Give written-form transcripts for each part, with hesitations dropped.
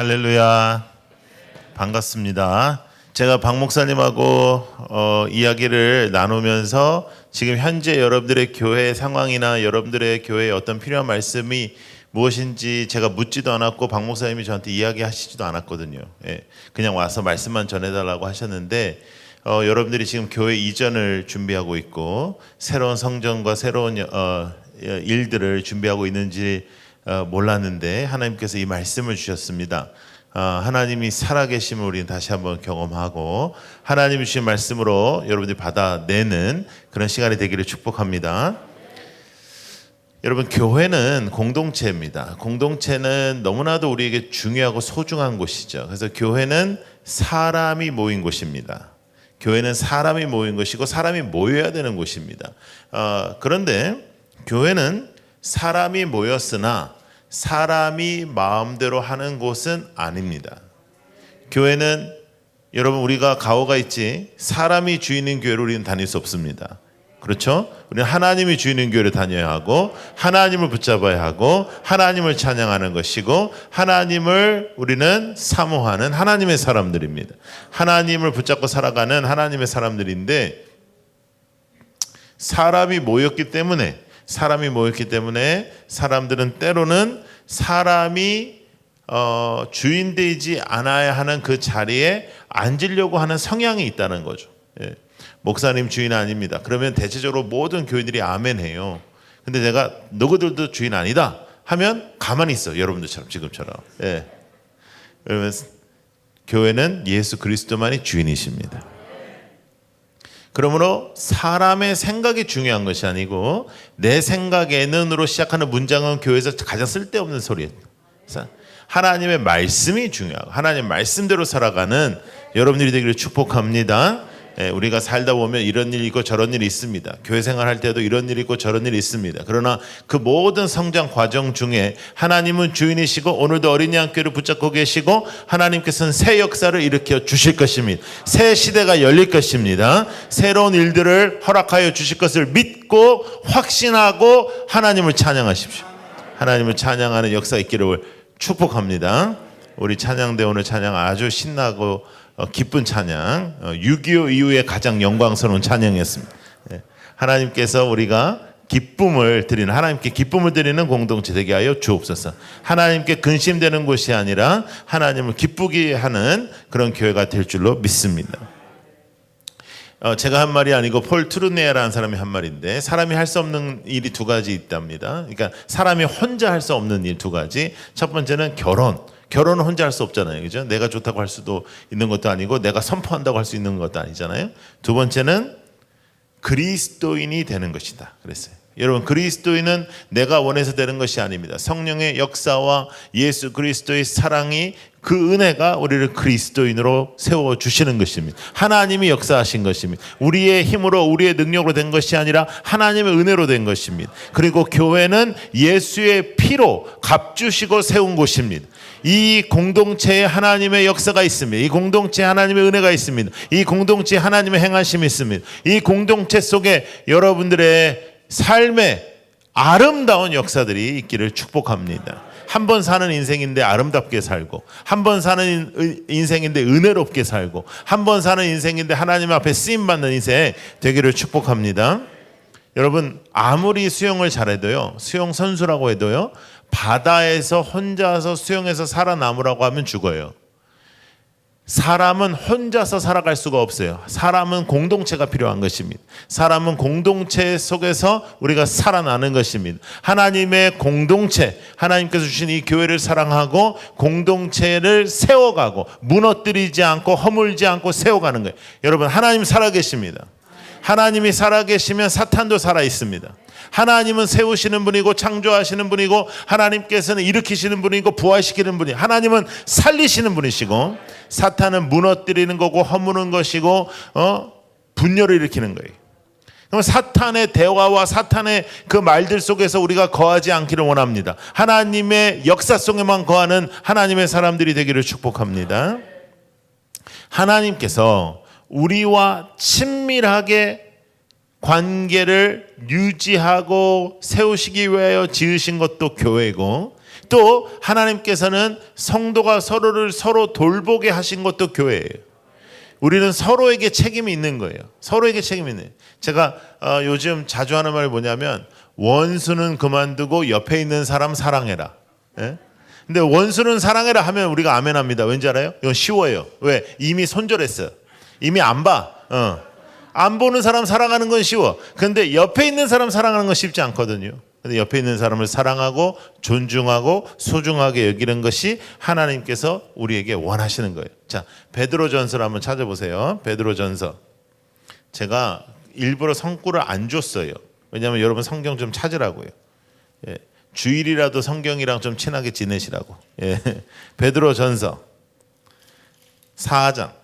할렐루야. 반갑습니다. 제가 박 목사님하고 이야기를 나누면서 지금 현재 여러분들의 교회 상황이나 여러분들의 교회에 어떤 필요한 말씀이 무엇인지 제가 묻지도 않았고 박 목사님이 저한테 이야기하시지도 않았거든요. 그냥 와서 말씀만 전해달라고 하셨는데 여러분들이 지금 교회 이전을 준비하고 있고 새로운 성전과 새로운 일들을 준비하고 있는지 몰랐는데 하나님께서 이 말씀을 주셨습니다. 하나님이 살아계심을 우리는 다시 한번 경험하고 하나님이 주신 말씀으로 여러분들이 받아내는 그런 시간이 되기를 축복합니다. 여러분, 교회는 공동체입니다. 공동체는 너무나도 우리에게 중요하고 소중한 곳이죠. 그래서 교회는 사람이 모인 곳입니다. 교회는 사람이 모인 곳이고 사람이 모여야 되는 곳입니다. 그런데 교회는 사람이 모였으나 사람이 마음대로 하는 곳은 아닙니다. 교회는 여러분, 우리가 가오가 있지 사람이 주인인 교회로 우리는 다닐 수 없습니다. 그렇죠? 우리는 하나님이 주인인 교회를 다녀야 하고 하나님을 붙잡아야 하고 하나님을 찬양하는 것이고 하나님을 우리는 사모하는 하나님의 사람들입니다. 하나님을 붙잡고 살아가는 하나님의 사람들인데 사람이 모였기 때문에 사람들은 때로는 사람이 주인되지 않아야 하는 그 자리에 앉으려고 하는 성향이 있다는 거죠. 목사님 주인 아닙니다. 그러면 대체적으로 모든 교인들이 아멘해요. 근데 내가 너희들도 주인 아니다 하면 가만히 있어. 여러분들처럼 지금처럼. 그러면 교회는 예수 그리스도만이 주인이십니다. 그러므로 사람의 생각이 중요한 것이 아니고 내 생각에는으로 시작하는 문장은 교회에서 가장 쓸데없는 소리예요. 하나님의 말씀이 중요하고 하나님의 말씀대로 살아가는 여러분들이 되기를 축복합니다. 우리가 살다 보면 이런 일이 있고 저런 일이 있습니다. 교회 생활할 때도 이런 일이 있고 저런 일이 있습니다. 그러나 그 모든 성장 과정 중에 하나님은 주인이시고 오늘도 어린이 학교를 붙잡고 계시고 하나님께서는 새 역사를 일으켜 주실 것입니다. 새 시대가 열릴 것입니다. 새로운 일들을 허락하여 주실 것을 믿고 확신하고 하나님을 찬양하십시오. 하나님을 찬양하는 역사가 있기를 축복합니다. 우리 찬양대 오늘 찬양 아주 신나고 기쁜 찬양, 6.25 이후에 가장 영광스러운 찬양이었습니다. 하나님께서 우리가 하나님께 기쁨을 드리는 공동체 되게 하여 주옵소서. 하나님께 근심되는 곳이 아니라 하나님을 기쁘게 하는 그런 교회가 될 줄로 믿습니다. 제가 한 말이 아니고 폴 트루네라는 사람이 한 말인데 사람이 할 수 없는 일이 두 가지 있답니다. 그러니까 사람이 혼자 할 수 없는 일 두 가지. 첫 번째는 결혼은 혼자 할 수 없잖아요. 그죠? 내가 좋다고 할 수도 있는 것도 아니고 내가 선포한다고 할 수 있는 것도 아니잖아요. 두 번째는 그리스도인이 되는 것이다. 그랬어요. 여러분, 그리스도인은 내가 원해서 되는 것이 아닙니다. 성령의 역사와 예수 그리스도의 사랑이 그 은혜가 우리를 그리스도인으로 세워주시는 것입니다. 하나님이 역사하신 것입니다. 우리의 힘으로 우리의 능력으로 된 것이 아니라 하나님의 은혜로 된 것입니다. 그리고 교회는 예수의 피로 값주시고 세운 곳입니다. 이 공동체에 하나님의 역사가 있습니다. 이 공동체에 하나님의 은혜가 있습니다. 이 공동체에 하나님의 행하심이 있습니다. 이 공동체 속에 여러분들의 삶의 아름다운 역사들이 있기를 축복합니다. 한 번 사는 인생인데 아름답게 살고, 한 번 사는 인생인데 은혜롭게 살고, 한 번 사는 인생인데 하나님 앞에 쓰임받는 인생 되기를 축복합니다. 여러분, 아무리 수영을 잘해도요, 수영 선수라고 해도요, 바다에서 혼자서 수영해서 살아남으라고 하면 죽어요. 사람은 혼자서 살아갈 수가 없어요. 사람은 공동체가 필요한 것입니다. 사람은 공동체 속에서 우리가 살아나는 것입니다. 하나님의 공동체, 하나님께서 주신 이 교회를 사랑하고 공동체를 세워가고 무너뜨리지 않고 허물지 않고 세워가는 거예요. 여러분, 하나님 살아계십니다. 하나님이 살아계시면 사탄도 살아있습니다. 하나님은 세우시는 분이고 창조하시는 분이고 하나님께서는 일으키시는 분이고 부활시키는 분이고 하나님은 살리시는 분이시고 사탄은 무너뜨리는 거고 허무는 것이고 분열을 일으키는 거예요. 그럼 사탄의 대화와 사탄의 그 말들 속에서 우리가 거하지 않기를 원합니다. 하나님의 역사 속에만 거하는 하나님의 사람들이 되기를 축복합니다. 하나님께서 우리와 친밀하게 관계를 유지하고 세우시기 위하여 지으신 것도 교회고 또 하나님께서는 성도가 서로를 서로 돌보게 하신 것도 교회예요. 우리는 서로에게 책임이 있는 거예요. 서로에게 책임이 있는 거예요. 제가 요즘 자주 하는 말이 뭐냐면 원수는 그만두고 옆에 있는 사람 사랑해라. 예? 근데 원수는 사랑해라 하면 우리가 아멘합니다. 왠지 알아요? 이건 쉬워요. 왜? 이미 손절했어요. 이미 안 봐. 안 보는 사람 사랑하는 건 쉬워. 근데 옆에 있는 사람 사랑하는 건 쉽지 않거든요. 근데 옆에 있는 사람을 사랑하고 존중하고 소중하게 여기는 것이 하나님께서 우리에게 원하시는 거예요. 자, 베드로전서를 한번 찾아보세요. 베드로전서. 제가 일부러 성구를 안 줬어요. 왜냐하면 여러분 성경 좀 찾으라고요. 예, 주일이라도 성경이랑 좀 친하게 지내시라고. 예, 베드로전서 4장.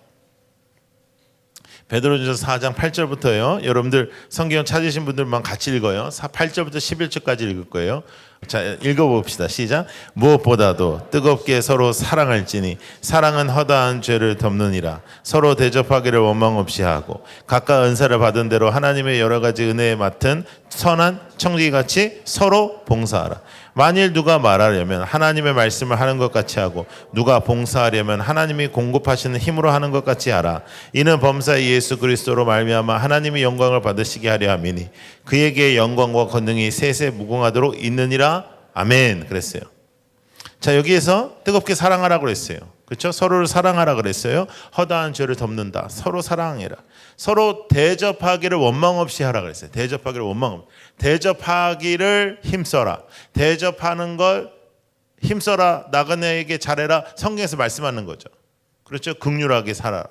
베드로전서 4장 8절부터요. 여러분들 성경 찾으신 분들만 같이 읽어요. 8절부터 11절까지 읽을 거예요. 자, 읽어봅시다. 시작. 무엇보다도 뜨겁게 서로 사랑할지니 사랑은 허다한 죄를 덮느니라. 서로 대접하기를 원망 없이 하고 각각 은사를 받은 대로 하나님의 여러 가지 은혜에 맡은 선한 청지기같이 서로 봉사하라. 만일 누가 말하려면 하나님의 말씀을 하는 것 같이 하고 누가 봉사하려면 하나님이 공급하시는 힘으로 하는 것 같이 하라. 이는 범사의 예수 그리스도로 말미암아 하나님이 영광을 받으시게 하려 함이니 그에게 영광과 권능이 세세 무궁하도록 있느니라. 아멘. 그랬어요. 자, 여기에서 뜨겁게 사랑하라고 그랬어요. 그렇죠? 서로를 사랑하라 그랬어요. 허다한 죄를 덮는다. 서로 사랑해라. 서로 대접하기를 원망 없이 하라 그랬어요. 대접하기를 원망 없이. 대접하기를 힘써라. 대접하는 걸 힘써라. 나그네에게 잘해라. 성경에서 말씀하는 거죠. 그렇죠? 긍휼하게 살아라.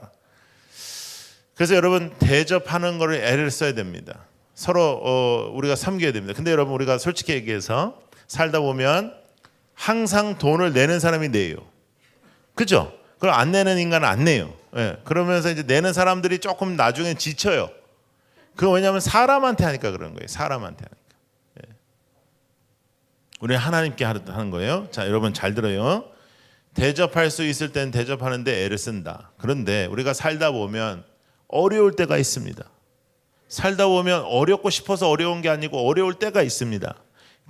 그래서 여러분 대접하는 거를 애를 써야 됩니다. 서로 우리가 섬겨야 됩니다. 근데 여러분 우리가 솔직히 얘기해서 살다 보면 항상 돈을 내는 사람이 내요. 그죠? 그걸 안 내는 인간은 안 내요. 예. 그러면서 이제 내는 사람들이 조금 나중에 지쳐요. 그거 왜냐하면 사람한테 하니까 그런 거예요. 사람한테 하니까. 예. 우리는 하나님께 하는 거예요. 자, 여러분 잘 들어요. 대접할 수 있을 땐 대접하는데 애를 쓴다. 그런데 우리가 살다 보면 어려울 때가 있습니다. 살다 보면 어렵고 싶어서 어려운 게 아니고 어려울 때가 있습니다.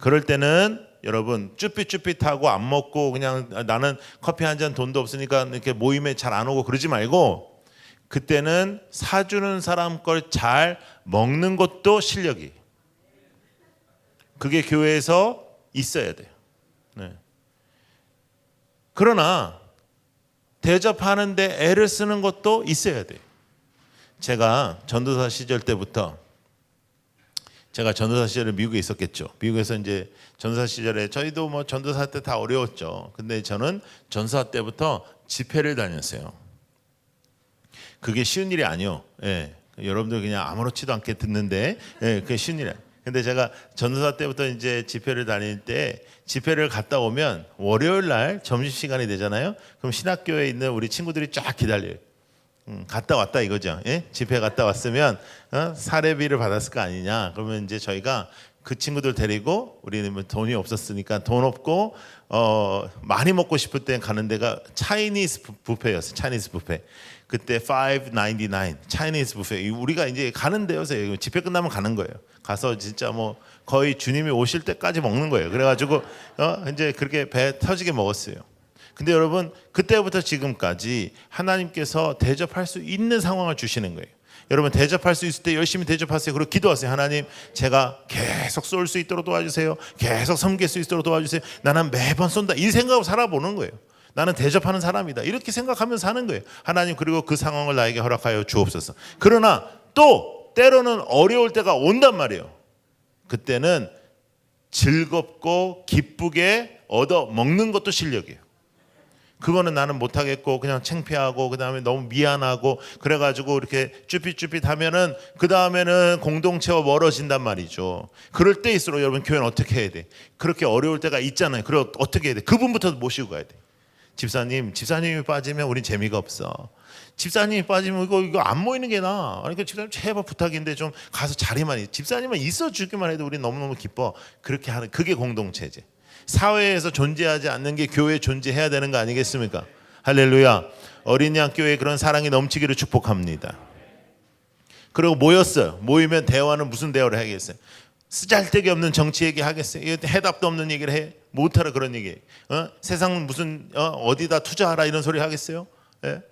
그럴 때는 여러분 쭈삣쭈삣하고 안 먹고 그냥 나는 커피 한 잔 돈도 없으니까 이렇게 모임에 잘 안 오고 그러지 말고 그때는 사주는 사람 걸 잘 먹는 것도 실력이. 그게 교회에서 있어야 돼요. 네. 그러나 대접하는데 애를 쓰는 것도 있어야 돼요. 제가 전도사 시절 때부터 제가 전도사 시절에 미국에 있었겠죠. 미국에서 이제 전도사 시절에 저희도 뭐 전도사 때 다 어려웠죠. 근데 저는 전도사 때부터 집회를 다녔어요. 그게 쉬운 일이 아니요. 예. 여러분들 그냥 아무렇지도 않게 듣는데 예, 그게 쉬운 일이 아니에요. 근데 제가 전도사 때부터 이제 집회를 다닐 때 집회를 갔다 오면 월요일 날 점심시간이 되잖아요. 그럼 신학교에 있는 우리 친구들이 쫙 기다려요. 갔다 왔다 이거죠. 예? 집회 갔다 왔으면 사례비를 받았을 거 아니냐. 그러면 이제 저희가 그 친구들 데리고 우리는 돈이 없었으니까 돈 없고 많이 먹고 싶을 때 가는 데가 차이니즈 뷔페였어요. 차이니즈 뷔페. 그때 $5.99 차이니즈 뷔페. 우리가 이제 가는 데여서 집회 끝나면 가는 거예요. 가서 진짜 뭐 거의 주님이 오실 때까지 먹는 거예요. 그래가지고 이제 그렇게 배 터지게 먹었어요. 근데 여러분 그때부터 지금까지 하나님께서 대접할 수 있는 상황을 주시는 거예요. 여러분 대접할 수 있을 때 열심히 대접하세요. 그리고 기도하세요. 하나님 제가 계속 쏠 수 있도록 도와주세요. 계속 섬길 수 있도록 도와주세요. 나는 매번 쏜다. 이 생각으로 살아보는 거예요. 나는 대접하는 사람이다. 이렇게 생각하면서 사는 거예요. 하나님 그리고 그 상황을 나에게 허락하여 주옵소서. 그러나 또 때로는 어려울 때가 온단 말이에요. 그때는 즐겁고 기쁘게 얻어 먹는 것도 실력이에요. 그거는 나는 못하겠고 그냥 창피하고 그 다음에 너무 미안하고 그래가지고 이렇게 쭈삣쭈삣하면은 그 다음에는 공동체와 멀어진단 말이죠. 그럴 때일수록 여러분 교회는 어떻게 해야 돼? 그렇게 어려울 때가 있잖아요. 그럼 어떻게 해야 돼? 그분부터 모시고 가야 돼. 집사님이 빠지면 우린 재미가 없어. 집사님이 빠지면 이거 안 모이는 게 나아. 그러니까 집사님 제발 부탁인데 좀 가서 자리만 집사님만 있어 주기만 해도 우린 너무너무 기뻐. 그렇게 하는 그게 공동체지. 사회에서 존재하지 않는 게 교회에 존재해야 되는 거 아니겠습니까? 할렐루야. 어린이 학교에 그런 사랑이 넘치기를 축복합니다. 그리고 모였어요. 모이면 대화는 무슨 대화를 해야겠어요? 쓰잘데기 없는 정치 얘기 하겠어요? 해답도 없는 얘기를 해? 못하라 그런 얘기. 세상 무슨 어디다 투자하라 이런 소리 하겠어요? 예?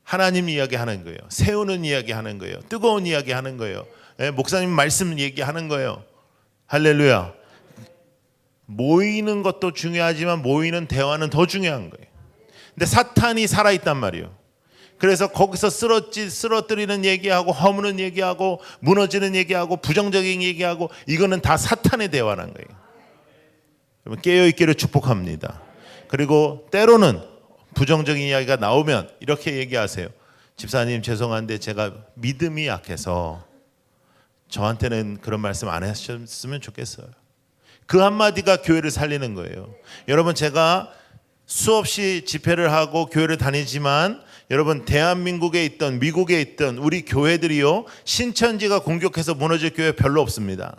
하나님 이야기 하는 거예요. 세우는 이야기 하는 거예요. 뜨거운 이야기 하는 거예요. 예? 목사님 말씀 얘기하는 거예요. 할렐루야. 모이는 것도 중요하지만 모이는 대화는 더 중요한 거예요. 근데 사탄이 살아있단 말이에요. 그래서 거기서 쓰러뜨리는 얘기하고 허무는 얘기하고 무너지는 얘기하고 부정적인 얘기하고 이거는 다 사탄의 대화라는 거예요. 깨어있기를 축복합니다. 그리고 때로는 부정적인 이야기가 나오면 이렇게 얘기하세요. 집사님 죄송한데 제가 믿음이 약해서 저한테는 그런 말씀 안 하셨으면 좋겠어요. 그 한마디가 교회를 살리는 거예요. 여러분 제가 수없이 집회를 하고 교회를 다니지만 여러분 대한민국에 있던 미국에 있던 우리 교회들이요 신천지가 공격해서 무너질 교회 별로 없습니다.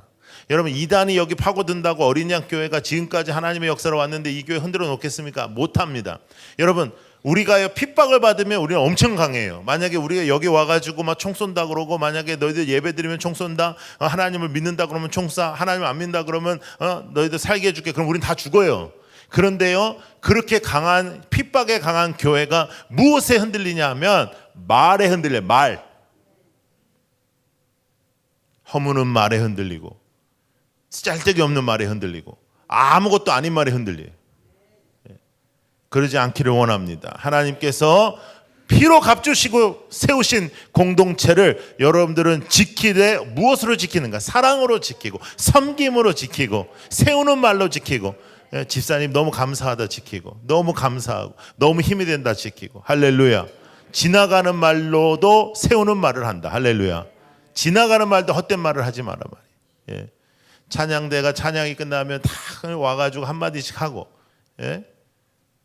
여러분 이단이 여기 파고든다고 어린 양 교회가 지금까지 하나님의 역사로 왔는데 이 교회 흔들어 놓겠습니까? 못합니다. 여러분 우리가요 핍박을 받으면 우리는 엄청 강해요. 만약에 우리가 여기 와가지고 막 총 쏜다 그러고 만약에 너희들 예배 드리면 총 쏜다 하나님을 믿는다 그러면 총 쏴 하나님을 안 믿는다 그러면 너희들 살게 해줄게 그럼 우린 다 죽어요. 그런데요 그렇게 강한 핍박에 강한 교회가 무엇에 흔들리냐 하면 말에 흔들려요. 말. 허무는 말에 흔들리고 쓸데기 없는 말에 흔들리고 아무것도 아닌 말에 흔들려요. 그러지 않기를 원합니다. 하나님께서 피로 값주시고 세우신 공동체를 여러분들은 지키되 무엇으로 지키는가? 사랑으로 지키고 섬김으로 지키고 세우는 말로 지키고 집사님 너무 감사하다 지키고 너무 감사하고 너무 힘이 된다 지키고 할렐루야. 지나가는 말로도 세우는 말을 한다. 할렐루야. 지나가는 말도 헛된 말을 하지 마라 말이에요. 찬양대가 찬양이 끝나면 다 와가지고 한마디씩 하고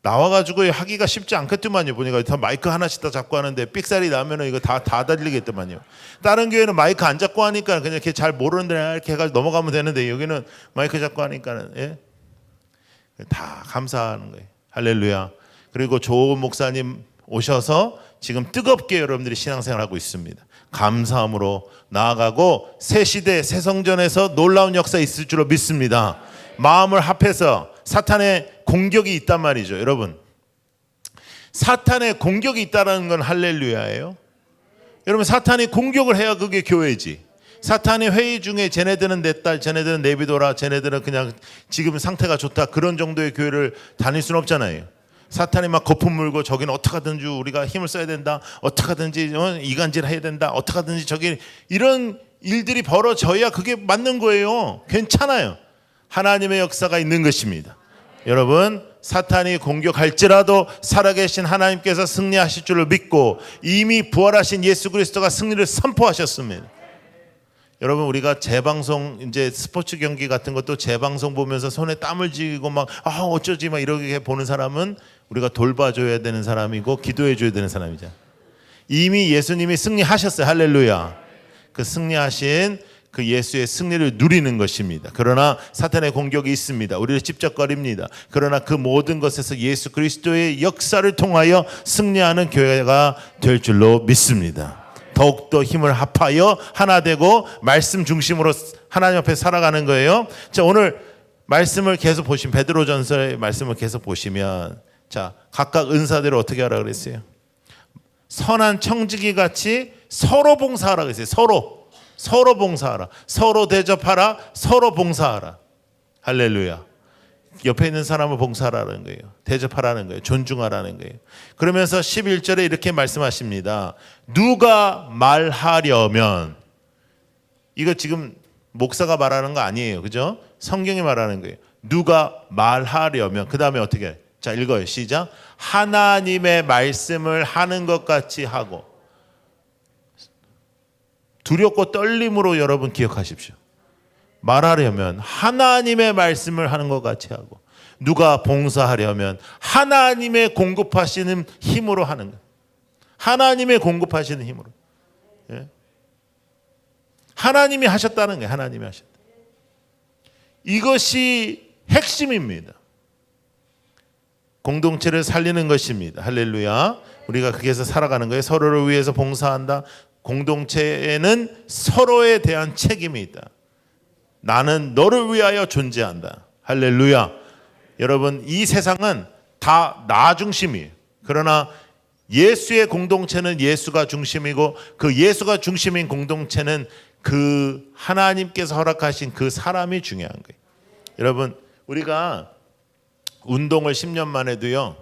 나와가지고 하기가 쉽지 않겠더만요. 보니까 다 마이크 하나씩 다 잡고 하는데 삑살이 나면은 이거 다 달리겠더만요. 다른 교회는 마이크 안 잡고 하니까 그냥 이렇게 잘 모르는데 이렇게 해가지고 넘어가면 되는데 여기는 마이크 잡고 하니까는 다 감사하는 거예요. 할렐루야. 그리고 좋은 목사님 오셔서 지금 뜨겁게 여러분들이 신앙생활 하고 있습니다. 감사함으로 나아가고 새 시대 새 성전에서 놀라운 역사 있을 줄로 믿습니다. 마음을 합해서 사탄의 공격이 있단 말이죠. 여러분 사탄의 공격이 있다는 건 할렐루야예요. 여러분 사탄이 공격을 해야 그게 교회지. 사탄이 회의 중에 쟤네들은 내 딸 쟤네들은 내비둬라 쟤네들은 그냥 지금 상태가 좋다 그런 정도의 교회를 다닐 수는 없잖아요. 사탄이 막 거품 물고 저기는 어떻게 하든지 우리가 힘을 써야 된다 어떻게 하든지 이간질 해야 된다 어떻게 하든지 저기 이런 일들이 벌어져야 그게 맞는 거예요. 괜찮아요. 하나님의 역사가 있는 것입니다. 여러분 사탄이 공격할지라도 살아계신 하나님께서 승리하실 줄을 믿고 이미 부활하신 예수 그리스도가 승리를 선포하셨습니다. 여러분 우리가 재방송 이제 스포츠 경기 같은 것도 재방송 보면서 손에 땀을 쥐고 막 어쩌지 막 이렇게 보는 사람은 우리가 돌봐줘야 되는 사람이고 기도해줘야 되는 사람이죠. 이미 예수님이 승리하셨어요. 할렐루야. 그 승리하신 그 예수의 승리를 누리는 것입니다. 그러나 사탄의 공격이 있습니다. 우리를 찝적거립니다. 그러나 그 모든 것에서 예수 그리스도의 역사를 통하여 승리하는 교회가 될 줄로 믿습니다. 더욱더 힘을 합하여 하나 되고 말씀 중심으로 하나님 앞에 살아가는 거예요. 자, 오늘 말씀을 계속 보시면 베드로전서의 말씀을 계속 보시면 자, 각각 은사대로 어떻게 하라 그랬어요? 선한 청지기 같이 서로 봉사하라 그랬어요. 서로 봉사하라. 서로 대접하라. 서로 봉사하라. 할렐루야. 옆에 있는 사람을 봉사하라는 거예요. 대접하라는 거예요. 존중하라는 거예요. 그러면서 11절에 이렇게 말씀하십니다. 누가 말하려면 이거 지금 목사가 말하는 거 아니에요. 그죠? 성경이 말하는 거예요. 누가 말하려면 그 다음에 어떻게 해요? 자, 읽어요. 시작. 하나님의 말씀을 하는 것 같이 하고 두렵고 떨림으로 여러분 기억하십시오. 말하려면 하나님의 말씀을 하는 것 같이 하고 누가 봉사하려면 하나님의 공급하시는 힘으로 하는 거예요. 하나님의 공급하시는 힘으로. 예? 하나님이 하셨다는 거예요. 하나님이 하셨다. 이것이 핵심입니다. 공동체를 살리는 것입니다. 할렐루야. 우리가 거기에서 살아가는 거예요. 서로를 위해서 봉사한다. 공동체에는 서로에 대한 책임이 있다. 나는 너를 위하여 존재한다. 할렐루야. 여러분, 이 세상은 다 나 중심이에요. 그러나 예수의 공동체는 예수가 중심이고, 그 예수가 중심인 공동체는 그 하나님께서 허락하신 그 사람이 중요한 거예요. 여러분, 우리가 운동을 10년 만에도요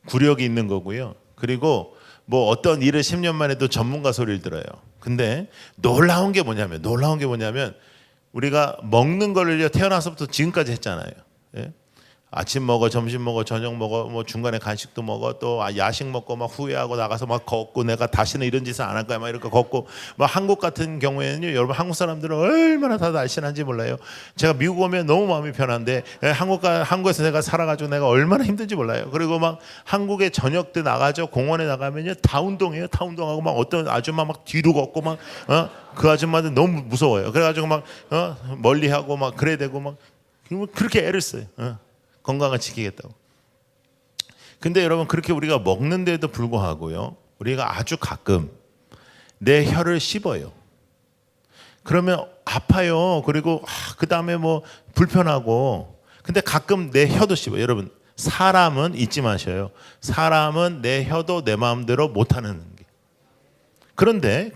구력이 있는 거고요. 그리고 뭐 어떤 일을 10년 만에도 전문가 소리를 들어요. 근데 놀라운 게 뭐냐면 우리가 먹는 거를요 태어나서부터 지금까지 했잖아요. 예? 아침 먹어, 점심 먹어, 저녁 먹어, 뭐 중간에 간식도 먹어, 또 야식 먹고 막 후회하고 나가서 막 걷고, 내가 다시는 이런 짓을 안 할 거야 막 이렇게 걷고. 뭐 한국 같은 경우에는요, 여러분 한국 사람들은 얼마나 다 날씬한지 몰라요. 제가 미국 오면 너무 마음이 편한데, 한국에서 내가 살아가지고 내가 얼마나 힘든지 몰라요. 그리고 막 한국에 저녁 때 나가죠, 공원에 나가면요 다 운동해요. 다 운동하고 막 어떤 아줌마 막 뒤로 걷고 막 그 아줌마들 너무 무서워요. 그래가지고 막 멀리하고 막 그래야 되고 막 그렇게 애를 써요. 건강을 지키겠다고. 근데 여러분, 그렇게 우리가 먹는데도 불구하고요, 우리가 아주 가끔 내 혀를 씹어요. 그러면 아파요. 그리고 그 다음에 뭐 불편하고. 근데 가끔 내 혀도 씹어요. 여러분, 사람은 잊지 마셔요. 사람은 내 혀도 내 마음대로 못하는 게. 그런데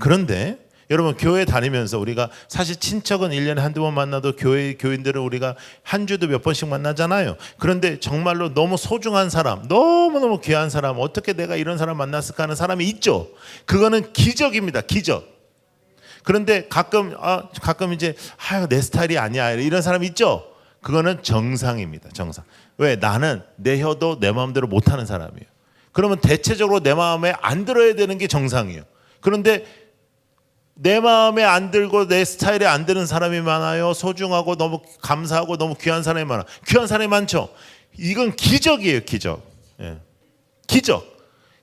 여러분, 교회 다니면서 우리가 사실 친척은 1년에 한두 번 만나도 교인들은 우리가 한 주도 몇 번씩 만나잖아요. 그런데 정말로 너무 소중한 사람, 너무너무 귀한 사람, 어떻게 내가 이런 사람 만났을까 하는 사람이 있죠. 그거는 기적입니다. 기적. 그런데 가끔 이제 내 스타일이 아니야 이런 사람이 있죠. 그거는 정상입니다. 정상. 왜? 나는 내 혀도 내 마음대로 못하는 사람이에요. 그러면 대체적으로 내 마음에 안 들어야 되는 게 정상이에요. 그런데 내 마음에 안 들고 내 스타일에 안 드는 사람이 많아요. 소중하고 너무 감사하고 너무 귀한 사람이 많아. 귀한 사람이 많죠. 이건 기적이에요. 기적. 예.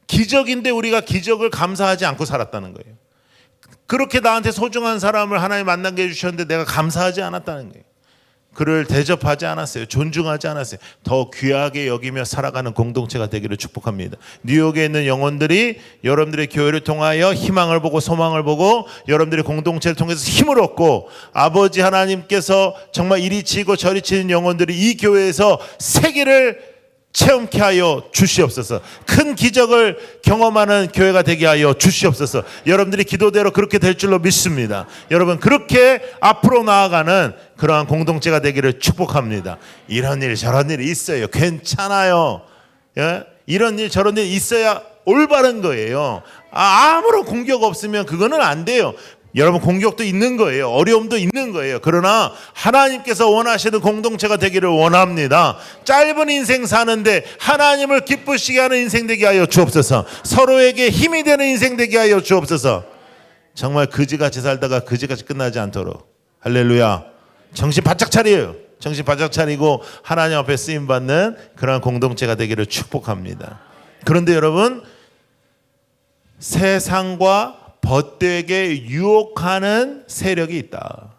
기적인데 우리가 기적을 감사하지 않고 살았다는 거예요. 그렇게 나한테 소중한 사람을 하나님 만나게 해주셨는데 내가 감사하지 않았다는 거예요. 그를 대접하지 않았어요. 존중하지 않았어요. 더 귀하게 여기며 살아가는 공동체가 되기를 축복합니다. 뉴욕에 있는 영혼들이 여러분들의 교회를 통하여 희망을 보고 소망을 보고 여러분들의 공동체를 통해서 힘을 얻고, 아버지 하나님께서 정말 이리 치고 저리 치는 영혼들이 이 교회에서 세계를 체험케 하여 주시옵소서. 큰 기적을 경험하는 교회가 되게 하여 주시옵소서. 여러분들이 기도대로 그렇게 될 줄로 믿습니다. 여러분, 그렇게 앞으로 나아가는 그러한 공동체가 되기를 축복합니다. 이런 일 저런 일이 있어요. 괜찮아요. 예? 이런 일 저런 일 있어야 올바른 거예요. 아무런 공격 없으면 그거는 안 돼요. 여러분, 공격도 있는 거예요. 어려움도 있는 거예요. 그러나 하나님께서 원하시는 공동체가 되기를 원합니다. 짧은 인생 사는데 하나님을 기쁘시게 하는 인생 되게 하여 주옵소서. 서로에게 힘이 되는 인생 되게 하여 주옵소서. 정말 그지같이 살다가 그지같이 끝나지 않도록. 할렐루야. 정신 바짝 차려요. 정신 바짝 차리고 하나님 앞에 쓰임받는 그런 공동체가 되기를 축복합니다. 그런데 여러분, 세상과 벗되게 유혹하는 세력이 있다.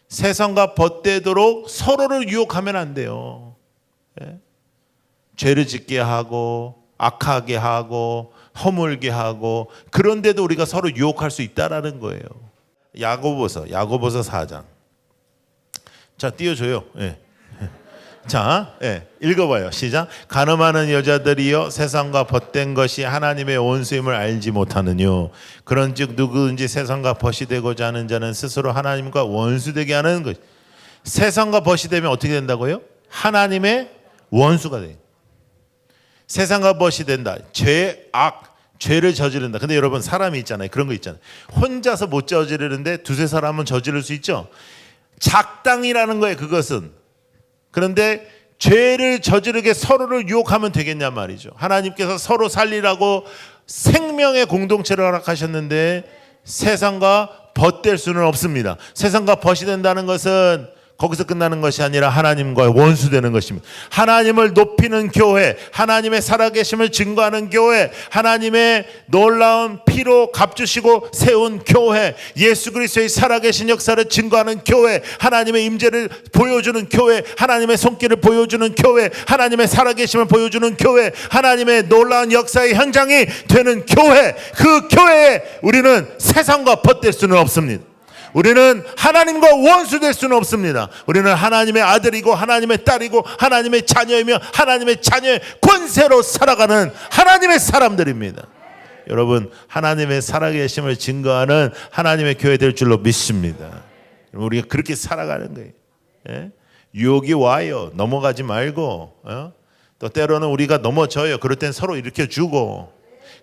세상과 벗되도록 서로를 유혹하면 안 돼요. 예? 죄를 짓게 하고 악하게 하고 허물게 하고, 그런데도 우리가 서로 유혹할 수 있다라는 거예요. 야고보서 4장. 자, 띄워줘요. 예. 자, 읽어봐요. 시작. 가늠하는 여자들이여, 세상과 벗된 것이 하나님의 원수임을 알지 못하느뇨. 그런즉 누구든지 세상과 벗이 되고자 하는 자는 스스로 하나님과 원수되게 하는 것. 세상과 벗이 되면 어떻게 된다고요? 하나님의 원수가 돼요. 세상과 벗이 된다. 죄를 저지른다. 근데 여러분, 사람이 있잖아요. 그런 거 있잖아요. 혼자서 못 저지르는데 두세 사람은 저지를 수 있죠. 작당이라는 거예요. 그것은. 그런데 죄를 저지르게 서로를 유혹하면 되겠냐 말이죠. 하나님께서 서로 살리라고 생명의 공동체를 허락하셨는데 세상과 벗될 수는 없습니다. 세상과 벗이 된다는 것은 거기서 끝나는 것이 아니라 하나님과 원수되는 것입니다. 하나님을 높이는 교회, 하나님의 살아계심을 증거하는 교회, 하나님의 놀라운 피로 값주시고 세운 교회, 예수 그리스도의 살아계신 역사를 증거하는 교회, 하나님의 임재를 보여주는 교회, 하나님의 손길을 보여주는 교회, 하나님의 살아계심을 보여주는 교회, 하나님의 놀라운 역사의 현장이 되는 교회, 그 교회에 우리는 세상과 벗될 수는 없습니다. 우리는 하나님과 원수될 수는 없습니다. 우리는 하나님의 아들이고 하나님의 딸이고 하나님의 자녀이며 하나님의 자녀의 권세로 살아가는 하나님의 사람들입니다. 여러분, 하나님의 살아계심을 증거하는 하나님의 교회 될 줄로 믿습니다. 우리가 그렇게 살아가는 거예요. 예? 유혹이 와요. 넘어가지 말고, 또 때로는 우리가 넘어져요. 그럴 땐 서로 일으켜주고,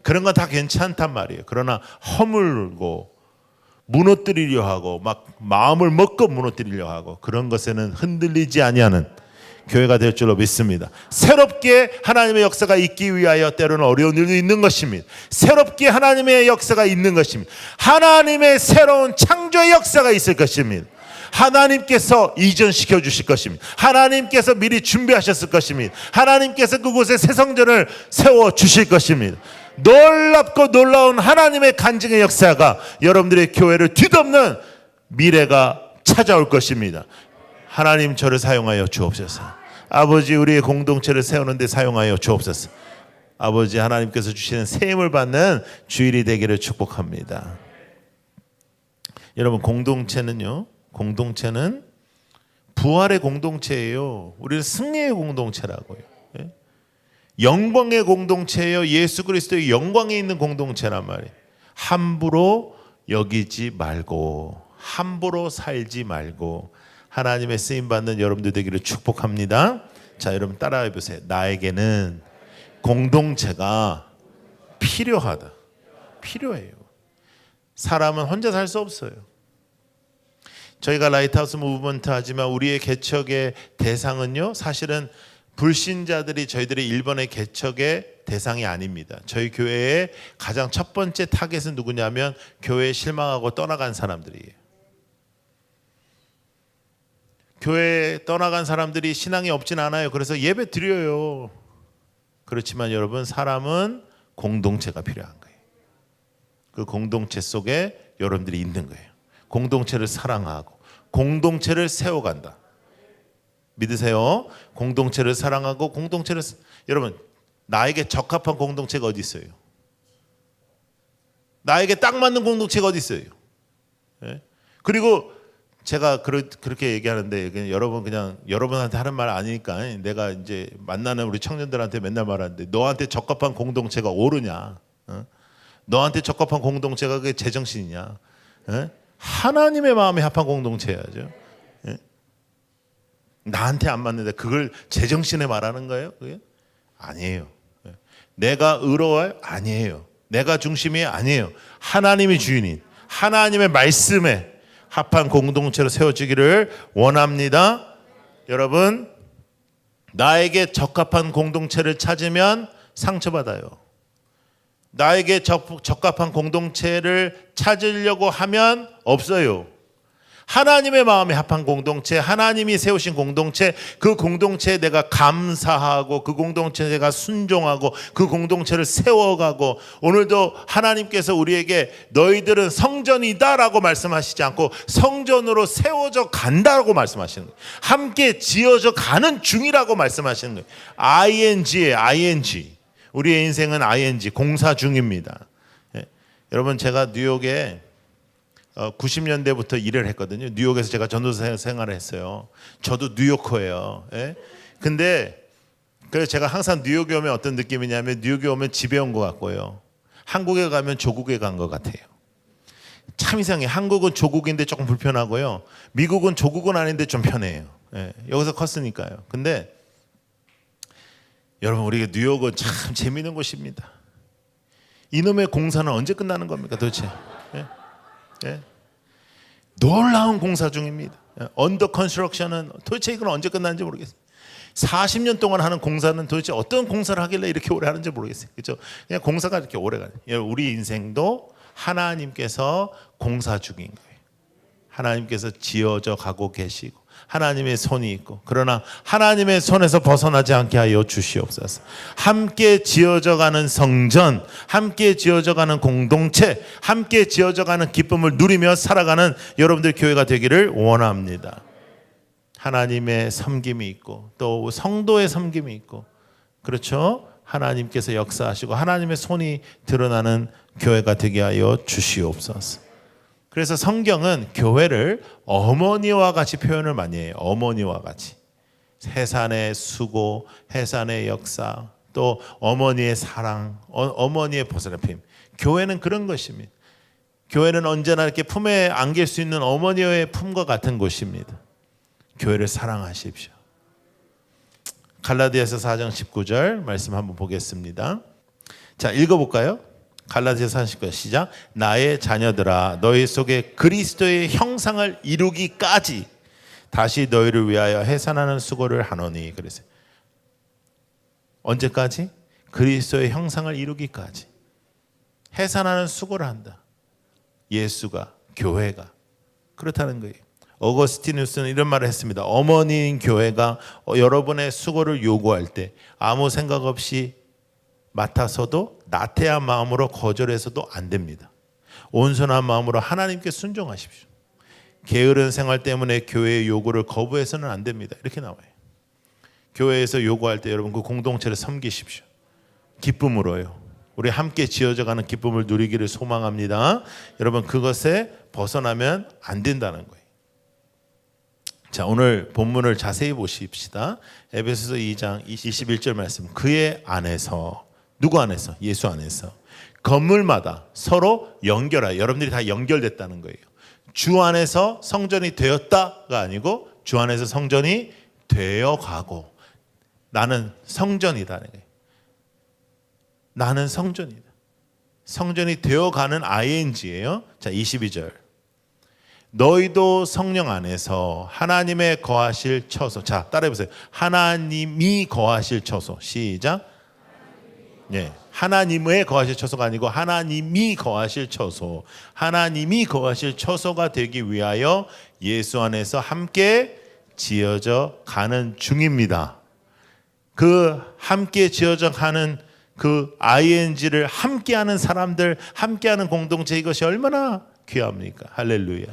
그런 건 다 괜찮단 말이에요. 그러나 허물고 무너뜨리려 하고 막 마음을 먹고 무너뜨리려 하고 그런 것에는 흔들리지 아니하는 교회가 될 줄로 믿습니다. 새롭게 하나님의 역사가 있기 위하여 때로는 어려운 일도 있는 것입니다. 새롭게 하나님의 역사가 있는 것입니다. 하나님의 새로운 창조의 역사가 있을 것입니다. 하나님께서 이전시켜 주실 것입니다. 하나님께서 미리 준비하셨을 것입니다. 하나님께서 그곳에 새 성전을 세워 주실 것입니다. 놀랍고 놀라운 하나님의 간증의 역사가 여러분들의 교회를 뒤덮는 미래가 찾아올 것입니다. 하나님, 저를 사용하여 주옵소서. 아버지, 우리의 공동체를 세우는 데 사용하여 주옵소서. 아버지, 하나님께서 주시는 새 힘을 받는 주일이 되기를 축복합니다. 여러분, 공동체는 부활의 공동체예요. 우리는 승리의 공동체라고요. 영광의 공동체예요. 예수 그리스도의 영광에 있는 공동체란 말이에요. 함부로 여기지 말고, 함부로 살지 말고 하나님의 쓰임 받는 여러분들 되기를 축복합니다. 자, 여러분 따라해 보세요. 나에게는 공동체가 필요하다. 필요해요. 사람은 혼자 살 수 없어요. 저희가 라이트하우스 무브먼트 하지만 우리의 개척의 대상은요, 사실은 불신자들이 저희들의 1번의 개척의 대상이 아닙니다. 저희 교회의 가장 첫 번째 타겟은 누구냐면 교회에 실망하고 떠나간 사람들이에요. 교회에 떠나간 사람들이 신앙이 없진 않아요. 그래서 예배 드려요. 그렇지만 여러분, 사람은 공동체가 필요한 거예요. 그 공동체 속에 여러분들이 있는 거예요. 공동체를 사랑하고 공동체를 세워간다. 믿으세요? 공동체를 사랑하고 공동체를 여러분, 나에게 적합한 공동체가 어디 있어요? 나에게 딱 맞는 공동체가 어디 있어요? 예? 그리고 제가 그렇게 얘기하는데 그냥 여러분한테 하는 말 아니니까 내가 이제 만나는 우리 청년들한테 맨날 말하는데, 너한테 적합한 공동체가 오르냐? 너한테 적합한 공동체가 그게 제정신이냐? 하나님의 마음에 합한 공동체야죠. 나한테 안 맞는데 그걸 제정신에 말하는 거예요? 그게? 아니에요. 내가 의로워요? 아니에요. 내가 중심이 아니에요. 하나님이 주인인 하나님의 말씀에 합한 공동체로 세워지기를 원합니다. 여러분, 나에게 적합한 공동체를 찾으면 상처받아요. 나에게 적합한 공동체를 찾으려고 하면 없어요. 하나님의 마음에 합한 공동체, 하나님이 세우신 공동체, 그 공동체에 내가 감사하고 그 공동체에 내가 순종하고 그 공동체를 세워가고, 오늘도 하나님께서 우리에게 너희들은 성전이다라고 말씀하시지 않고 성전으로 세워져 간다라고 말씀하시는 거예요. 함께 지어져 가는 중이라고 말씀하시는 거예요. ING예요. ING. 우리의 인생은 ING, 공사 중입니다. 여러분, 제가 뉴욕에 90년대부터 일을 했거든요. 뉴욕에서 제가 전도사 생활을 했어요. 저도 뉴요커예요. 근데 그래서 제가 항상 뉴욕에 오면 어떤 느낌이냐면, 뉴욕에 오면 집에 온 것 같고요, 한국에 가면 조국에 간 것 같아요. 참 이상해. 한국은 조국인데 조금 불편하고요, 미국은 조국은 아닌데 좀 편해요. 여기서 컸으니까요. 근데 여러분, 우리가 뉴욕은 참 재미있는 곳입니다. 이놈의 공사는 언제 끝나는 겁니까 도대체? 놀라운 공사 중입니다. 언더 컨스트럭션은 도대체 이건 언제 끝나는지 모르겠어요. 40년 동안 하는 공사는 도대체 어떤 공사를 하길래 이렇게 오래 하는지 모르겠어요. 그렇죠? 그냥 공사가 이렇게 오래 가요. 우리 인생도 하나님께서 공사 중인 거예요. 하나님께서 지어져 가고 계시고 하나님의 손이 있고, 그러나 하나님의 손에서 벗어나지 않게 하여 주시옵소서. 함께 지어져가는 성전, 함께 지어져가는 공동체, 함께 지어져가는 기쁨을 누리며 살아가는 여러분들 교회가 되기를 원합니다. 하나님의 섬김이 있고 또 성도의 섬김이 있고, 그렇죠? 하나님께서 역사하시고 하나님의 손이 드러나는 교회가 되게 하여 주시옵소서. 그래서 성경은 교회를 어머니와 같이 표현을 많이 해요. 어머니와 같이. 해산의 수고, 해산의 역사, 또 어머니의 사랑, 어머니의 보살핌. 교회는 그런 것입니다. 교회는 언제나 이렇게 품에 안길 수 있는 어머니의 품과 같은 곳입니다. 교회를 사랑하십시오. 갈라디아서 4장 19절 말씀 한번 보겠습니다. 자, 읽어볼까요? 갈라디아서 4장 19절 시작. 나의 자녀들아 너희 속에 그리스도의 형상을 이루기까지 다시 너희를 위하여 해산하는 수고를 하노니. 그래서 언제까지? 그리스도의 형상을 이루기까지 해산하는 수고를 한다. 예수가, 교회가 그렇다는 거예요. 어거스티누스는 이런 말을 했습니다. 어머니인 교회가 여러분의 수고를 요구할 때 아무 생각 없이 맡아서도 나태한 마음으로 거절해서도 안 됩니다. 온순한 마음으로 하나님께 순종하십시오. 게으른 생활 때문에 교회의 요구를 거부해서는 안 됩니다. 이렇게 나와요. 교회에서 요구할 때 여러분 그 공동체를 섬기십시오. 기쁨으로요. 우리 함께 지어져가는 기쁨을 누리기를 소망합니다. 여러분 그것에 벗어나면 안 된다는 거예요. 자, 오늘 본문을 자세히 보십시다. 에베소서 2장 21절 말씀. 그의 안에서, 누구 안에서? 예수 안에서 건물마다 서로 연결하여, 여러분들이 다 연결됐다는 거예요. 주 안에서 성전이 되었다가 아니고 주 안에서 성전이 되어가고, 나는 성전이다는 거예요. 나는 성전이다. 성전이 되어가는 ing예요. 자, 22절. 너희도 성령 안에서 하나님의 거하실 처소. 자, 따라해보세요. 하나님이 거하실 처소. 시작. 네, 하나님의 거하실 처소가 아니고 하나님이 거하실 처소. 하나님이 거하실 처소가 되기 위하여 예수 안에서 함께 지어져 가는 중입니다. 그 함께 지어져 가는 그 ing를 함께하는 사람들, 함께하는 공동체, 이것이 얼마나 귀합니까? 할렐루야.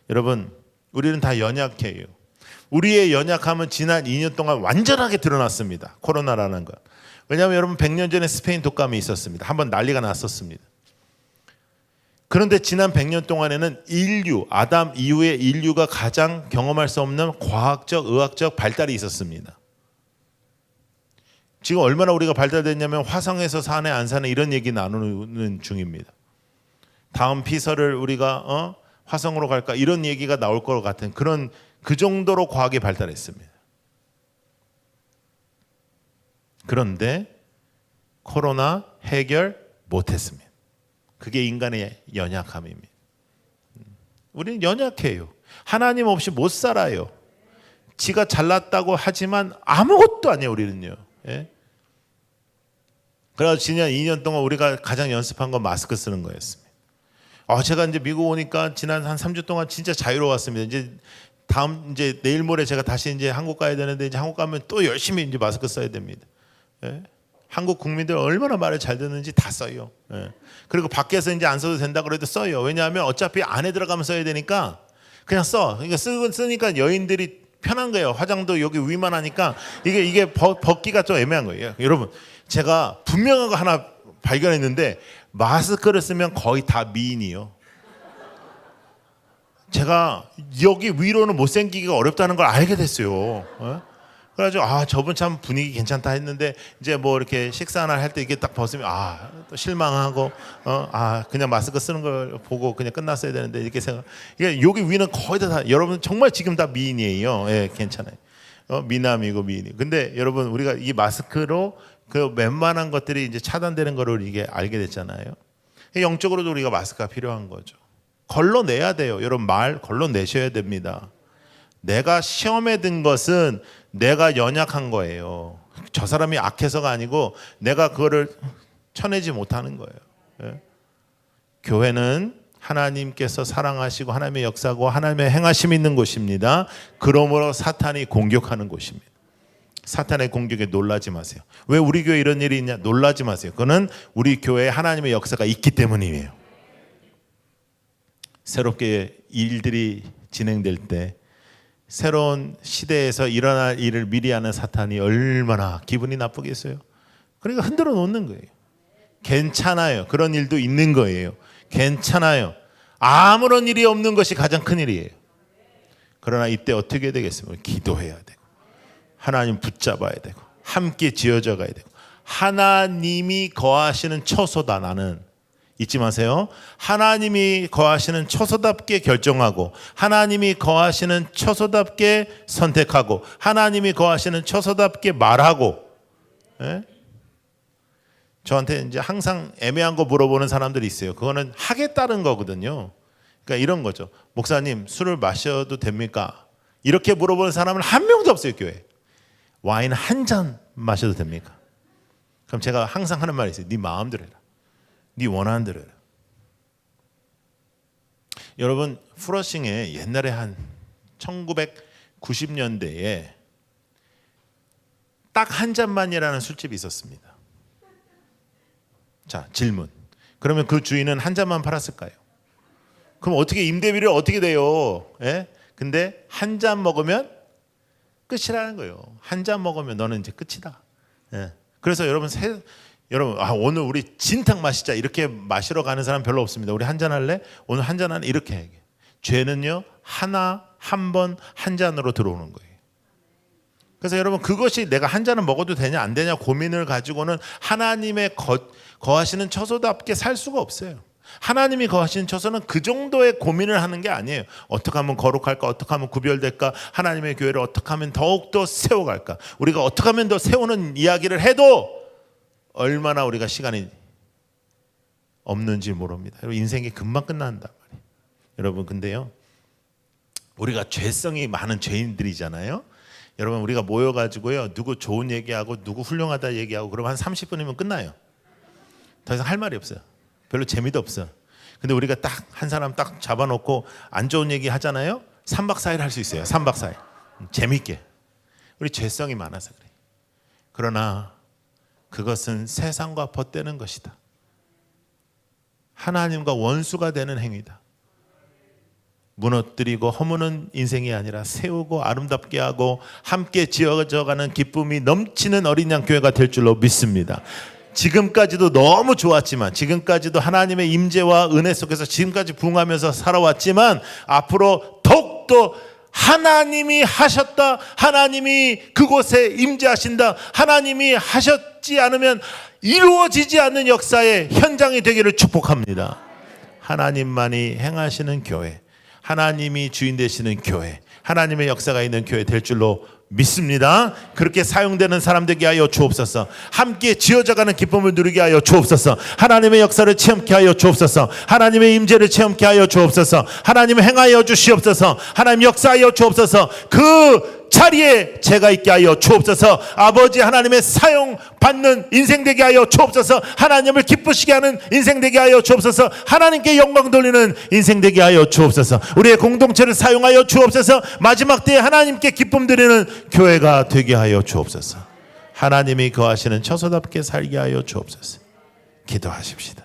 여러분, 우리는 다 연약해요. 우리의 연약함은 지난 2년 동안 완전하게 드러났습니다. 코로나라는 것. 왜냐하면 여러분 100년 전에 스페인 독감이 있었습니다. 한번 난리가 났었습니다. 그런데 지난 100년 동안에는 인류, 아담 이후의 인류가 가장 경험할 수 없는 과학적, 의학적 발달이 있었습니다. 지금 얼마나 우리가 발달됐냐면 화성에서 사네 안 사네 이런 얘기 나누는 중입니다. 다음 피서를 우리가 화성으로 갈까 이런 얘기가 나올 것 같은 그런 그 정도로 과학이 발달했습니다. 그런데 코로나 해결 못했습니다. 그게 인간의 연약함입니다. 우리는 연약해요. 하나님 없이 못 살아요. 지가 잘났다고 하지만 아무것도 아니에요. 우리는요. 예? 그래서 지난 2년 동안 우리가 가장 연습한 건 마스크 쓰는 거였습니다. 제가 이제 미국 오니까 지난 한 3주 동안 진짜 자유로웠습니다. 이제 내일 모레 제가 다시 이제 한국 가야 되는데 이제 한국 가면 또 열심히 이제 마스크 써야 됩니다. 예? 한국 국민들 얼마나 말을 잘 듣는지 다 써요. 예. 그리고 밖에서 이제 안 써도 된다 그래도 써요. 왜냐하면 어차피 안에 들어가면 써야 되니까 그냥 써. 그러니까 쓰니까 여인들이 편한 거예요. 화장도 여기 위만 하니까 이게 벗기가 좀 애매한 거예요. 여러분, 제가 분명한 거 하나 발견했는데 마스크를 쓰면 거의 다 미인이요. 제가 여기 위로는 못생기기가 어렵다는 걸 알게 됐어요. 그래가지고 저분 참 분위기 괜찮다 했는데 이제 뭐 이렇게 식사나 할 때 이게 딱 벗으면 또 실망하고 그냥 마스크 쓰는 걸 보고 그냥 끝났어야 되는데 이렇게 생각. 이게 여기 위는 거의 다 여러분 정말 지금 다 미인이에요. 예, 괜찮아요. 미남이고 미인이. 근데 여러분 우리가 이 마스크로 그 웬만한 것들이 이제 차단되는 거를 이게 알게 됐잖아요. 영적으로도 우리가 마스크가 필요한 거죠. 걸러내야 돼요. 여러분 말 걸러내셔야 됩니다. 내가 시험에 든 것은 내가 연약한 거예요. 저 사람이 악해서가 아니고 내가 그거를 쳐내지 못하는 거예요. 예? 교회는 하나님께서 사랑하시고 하나님의 역사고 하나님의 행하심이 있는 곳입니다. 그러므로 사탄이 공격하는 곳입니다. 사탄의 공격에 놀라지 마세요. 왜 우리 교회에 이런 일이 있냐? 놀라지 마세요. 그거는 우리 교회에 하나님의 역사가 있기 때문이에요. 새롭게 일들이 진행될 때 새로운 시대에서 일어날 일을 미리 하는 사탄이 얼마나 기분이 나쁘겠어요. 그러니까 흔들어 놓는 거예요. 괜찮아요. 그런 일도 있는 거예요. 괜찮아요. 아무런 일이 없는 것이 가장 큰 일이에요. 그러나 이때 어떻게 되겠습니까? 기도해야 되고 하나님 붙잡아야 되고 함께 지어져 가야 되고 하나님이 거하시는 처소다. 나는 잊지 마세요. 하나님이 거하시는 처소답게 결정하고 하나님이 거하시는 처소답게 선택하고 하나님이 거하시는 처소답게 말하고. 예? 저한테 이제 항상 애매한 거 물어보는 사람들이 있어요. 그거는 하겠다는 거거든요. 그러니까 이런 거죠. 목사님, 술을 마셔도 됩니까? 이렇게 물어보는 사람은 한 명도 없어요, 교회. 와인 한 잔 마셔도 됩니까? 그럼 제가 항상 하는 말이 있어요. 네 마음대로 해라. 네 원하는 대로 해라. 여러분, 프러싱에 옛날에 한 1990년대에 딱 한 잔만이라는 술집이 있었습니다. 자, 질문. 그러면 그 주인은 한 잔만 팔았을까요? 그럼 어떻게 임대비를 어떻게 돼요? 예? 근데 한 잔 먹으면 끝이라는 거예요. 한 잔 먹으면 너는 이제 끝이다. 예. 그래서 여러분 오늘 우리 진탕 마시자 이렇게 마시러 가는 사람 별로 없습니다. 우리 한 잔 할래? 오늘 한 잔 할래? 이렇게 얘기해. 죄는요 한 번 한 잔으로 들어오는 거예요. 그래서 여러분 그것이 내가 한 잔을 먹어도 되냐 안 되냐 고민을 가지고는 하나님의 거하시는 처소답게 살 수가 없어요. 하나님이 거하시는 처소는 그 정도의 고민을 하는 게 아니에요. 어떻게 하면 거룩할까? 어떻게 하면 구별될까? 하나님의 교회를 어떻게 하면 더욱더 세워갈까? 우리가 어떻게 하면 더 세우는 이야기를 해도 얼마나 우리가 시간이 없는지 모릅니다. 인생이 금방 끝난단 말이에요. 여러분 근데요 우리가 죄성이 많은 죄인들이잖아요. 여러분 우리가 모여가지고요 누구 좋은 얘기하고 누구 훌륭하다 얘기하고 그러면 한 30분이면 끝나요. 더 이상 할 말이 없어요. 별로 재미도 없어. 근데 우리가 딱 한 사람 딱 잡아놓고 안 좋은 얘기 하잖아요. 3박 4일 할 수 있어요. 3박 4일. 재밌게. 우리 죄성이 많아서 그래. 그러나 그것은 세상과 벗되는 것이다. 하나님과 원수가 되는 행위다. 무너뜨리고 허무는 인생이 아니라 세우고 아름답게 하고 함께 지어져가는 기쁨이 넘치는 어린 양 교회가 될 줄로 믿습니다. 지금까지도 너무 좋았지만 지금까지도 하나님의 임재와 은혜 속에서 지금까지 부흥하면서 살아왔지만 앞으로 더욱더 하나님이 하셨다, 하나님이 그곳에 임재하신다, 하나님이 하셨지 않으면 이루어지지 않는 역사의 현장이 되기를 축복합니다. 하나님만이 행하시는 교회, 하나님이 주인 되시는 교회, 하나님의 역사가 있는 교회 될 줄로 믿습니다. 그렇게 사용되는 사람 되게 하여 주옵소서. 함께 지어져가는 기쁨을 누리게 하여 주옵소서. 하나님의 역사를 체험케 하여 주옵소서. 하나님의 임재를 체험케 하여 주옵소서. 하나님 행하여 주시옵소서. 하나님 역사하여 주옵소서. 그 자리에 제가 있게 하여 주옵소서. 아버지 하나님의 사용 받는 인생 되게 하여 주옵소서. 하나님을 기쁘시게 하는 인생 되게 하여 주옵소서. 하나님께 영광 돌리는 인생 되게 하여 주옵소서. 우리의 공동체를 사용하여 주옵소서. 마지막 때에 하나님께 기쁨 드리는 교회가 되게 하여 주옵소서. 하나님이 거하시는 처소답게 살게 하여 주옵소서. 기도하십시다.